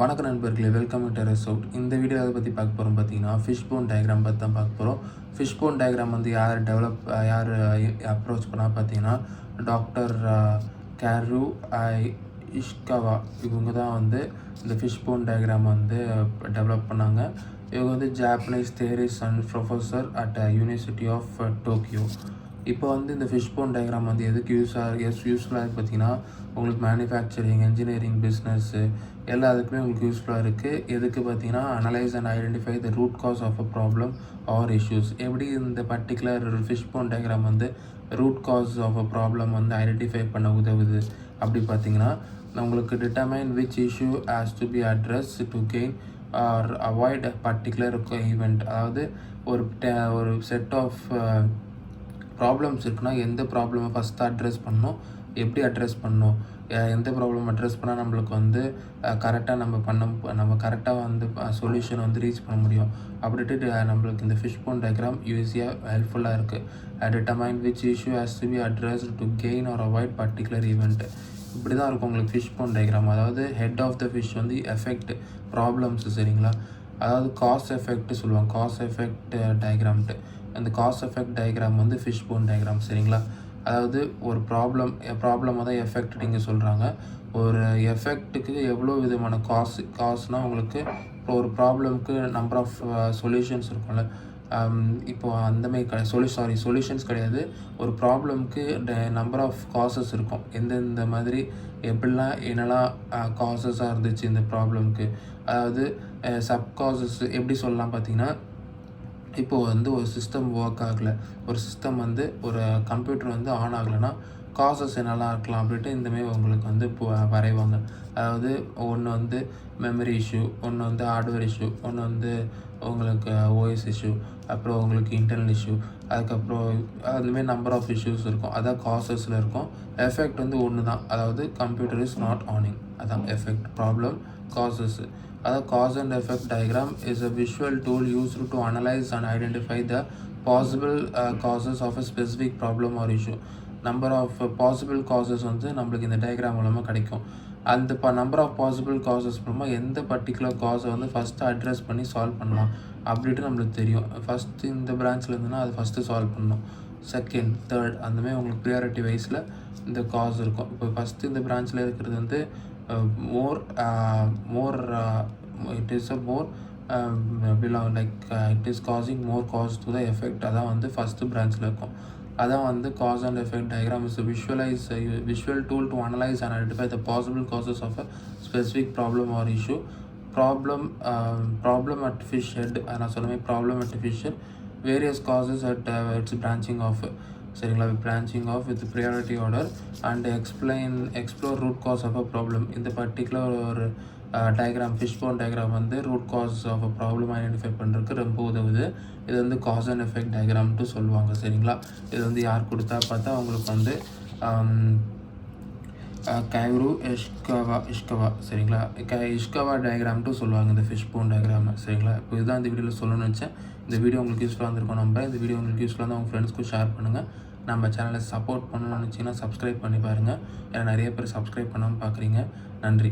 வணக்கம் நண்பர்களே, welcome to terraceout. இந்த வீடியோ அதை பற்றி பார்க்க போகிறோம். பார்த்தீங்கன்னா ஃபிஷ் போன் டயக்ராம் பற்றி தான் பார்க்க போகிறோம். ஃபிஷ் போன் டயக்ராம் வந்து யார் அப்ரோச் பண்ணால் பார்த்தீங்கன்னா டாக்டர் கேரு இஷ்கவா இவங்க தான் வந்து இந்த ஃபிஷ் போன் டயக்ராம் வந்து டெவலப் பண்ணாங்க. இவங்க வந்து Japanese theorist and professor at university of Tokyo. இப்போ வந்து இந்த ஃபிஷ் போன் டயக்ராம் வந்து எதுக்கு யூஸ்ஃபுல்லாக பார்த்தீங்கன்னா உங்களுக்கு மேனுஃபேக்சரிங், இன்ஜினியரிங், பிஸ்னஸ்ஸு எல்லாத்துக்குமே உங்களுக்கு யூஸ்ஃபுல்லாக இருக்குது. எதுக்கு பார்த்தீங்கன்னா analyse and identify the root cause of a problem or issues. எப்படி இந்த பர்டிகுலர் ஃபிஷ் போன் டயக்ராம் வந்து root cause of a problem வந்து ஐடென்டிஃபை பண்ண உதவுது அப்படி பார்த்தீங்கன்னா உங்களுக்கு determine which issue has to be address to gain or avoid a particular event. அதாவது ஒரு செட் ஆஃப் ப்ராப்ளம்ஸ் இருக்குன்னா எந்த ப்ராப்ளமை ஃபஸ்ட்டு அட்ரெஸ் பண்ணணும், எப்படி அட்ரெஸ் பண்ணணும், எந்த ப்ராப்ளம் அட்ரெஸ் பண்ணால் நம்மளுக்கு வந்து கரெக்டாக நம்ம கரெக்டாக வந்து சொல்யூஷன் வந்து ரீச் பண்ண முடியும் அப்படின்ட்டு நம்மளுக்கு இந்த ஃபிஷ் போன் டயக்ராம் ஈஸியாக ஹெல்ப்ஃபுல்லாக இருக்குது. Determine which issue has to be addressed to gain or avoid particular event. இப்படி தான் இருக்கும் உங்களுக்கு ஃபிஷ் போன் டயக்ராம். அதாவது ஹெட் ஆஃப் த ஃபிஷ் வந்து எஃபெக்ட் ப்ராப்ளம்ஸ், சரிங்களா. அதாவது காஸ் எஃபெக்ட் சொல்லுவாங்க, காஸ் எஃபெக்ட் டயக்ராம்ட்டு. அந்த காஸ் எஃபெக்ட் டயக்ராம் வந்து ஃபிஷ் போன் டயக்ராம், சரிங்களா. அதாவது ஒரு ப்ராப்ளமாக தான் எஃபெக்ட் நீங்கள் சொல்கிறாங்க. ஒரு எஃபெக்ட்டுக்கு எவ்வளோ விதமான காசுனால் உங்களுக்கு இப்போ ஒரு ப்ராப்ளம்க்கு நம்பர் ஆஃப் சொல்யூஷன்ஸ் இருக்கும்ல. இப்போது அந்தமாதிரி சொல்யூஷன்ஸ் கிடையாது. ஒரு ப்ராப்ளம்க்கு நம்பர் ஆஃப் காசஸ் இருக்கும். எந்தெந்த மாதிரி என்னெல்லாம் காசஸாக இருந்துச்சு இந்த ப்ராப்ளம்க்கு. அதாவது சப் காசஸ் எப்படி சொல்லலாம் பார்த்தீங்கன்னா, இப்போது வந்து ஒரு சிஸ்டம் ஒர்க் ஆகலை, ஒரு சிஸ்டம் வந்து ஒரு கம்ப்யூட்டர் வந்து ஆன் ஆகலைன்னா காசஸ் என்னெல்லாம் இருக்கலாம் அப்படின்ட்டு இந்தமாரி உங்களுக்கு வந்து வரைவாங்க. அதாவது ஒன்று வந்து மெமரி இஷ்யூ, ஒன்று வந்து ஹார்ட்வேர் இஷ்யூ, ஒன்று வந்து உங்களுக்கு ஓஎஸ் இஷ்யூ, அப்புறம் உங்களுக்கு இன்டர்னல் இஷ்யூ, அதுக்கப்புறம் அதுமாரி நம்பர் ஆஃப் இஷ்யூஸ் இருக்கும். அதான் காசஸில் இருக்கும். எஃபெக்ட் வந்து ஒன்று தான், அதாவது கம்ப்யூட்டர் இஸ் நாட் ஆனிங், அதான் எஃபெக்ட். Problem, causes. அதாவது cause and effect diagram is a visual tool used to analyse and identify the possible causes of a specific problem or issue. Number of possible causes வந்து நம்மளுக்கு இந்த diagram மூலமாக கிடைக்கும். அந்த number of possible causes மூலமாக எந்த particular காஸை வந்து first address பண்ணி சால்வ் பண்ணலாம் அப்படின்ட்டு நம்மளுக்கு தெரியும். ஃபஸ்ட்டு இந்த பிரான்ச்சில் இருந்துன்னா அது ஃபஸ்ட்டு சால்வ் பண்ணணும், செகண்ட், தேர்ட், அந்தமாதிரி உங்களுக்கு ப்ரியாரிட்டி வைஸில் இந்த காஸ் இருக்கும். இப்போ ஃபஸ்ட்டு இந்த பிரான்ச்சில் இருக்கிறது வந்து it is a more it is causing more cause to the effect. அதான் வந்து ஃபஸ்ட்டு பிரான்ச்சில் இருக்கும். அதான் வந்து cause and effect diagram is visual tool to analyze and identify the possible causes of a specific problem or issue. Problem at fish head, நான் சொன்னமே problem at fish head, various causes at its branching off, சரிங்களா. Branching off with priority order and explore root cause of a problem. இந்த particular ஒரு diagram, fish bone diagram வந்து root cause of a problem identify பண்ணுறதுக்கு ரொம்ப உதவுது. இது வந்து cause and effect டயக்ராம்ட்டு சொல்லுவாங்க, சரிங்களா. இது வந்து யார் கொடுத்தா பார்த்தா அவங்களுக்கு வந்து கேரு இஷ்கவா, சரிங்களா. இஷ்கவா டயக்ராம்ட்டு சொல்லுவாங்க இந்த ஃபிஷ் போன் டயக்ராமை, சரிங்களா. இப்போ இதுதான் இந்த வீடியோவில் சொல்லணும்னு நினச்சேன். இந்த வீடியோ உங்களுக்கு யூஸ்ஃபுல்லாக இருந்திருக்கும் நம்புறேன். இந்த வீடியோ உங்களுக்கு யூஸ்ஃபுல்லாக இருந்தால் உங்கள் ஃப்ரெண்ட்ஸ்க்கும் ஷேர் பண்ணுங்கள். நம்ம சேனலை சப்போர்ட் பண்ணணும்னு நினச்சிங்கன்னா சப்ஸ்கிரைப் பண்ணி பாருங்கள். ஏன்னா நிறைய பேர் சப்ஸ்கிரைப் பண்ணாமல் பார்க்குறீங்க. நன்றி.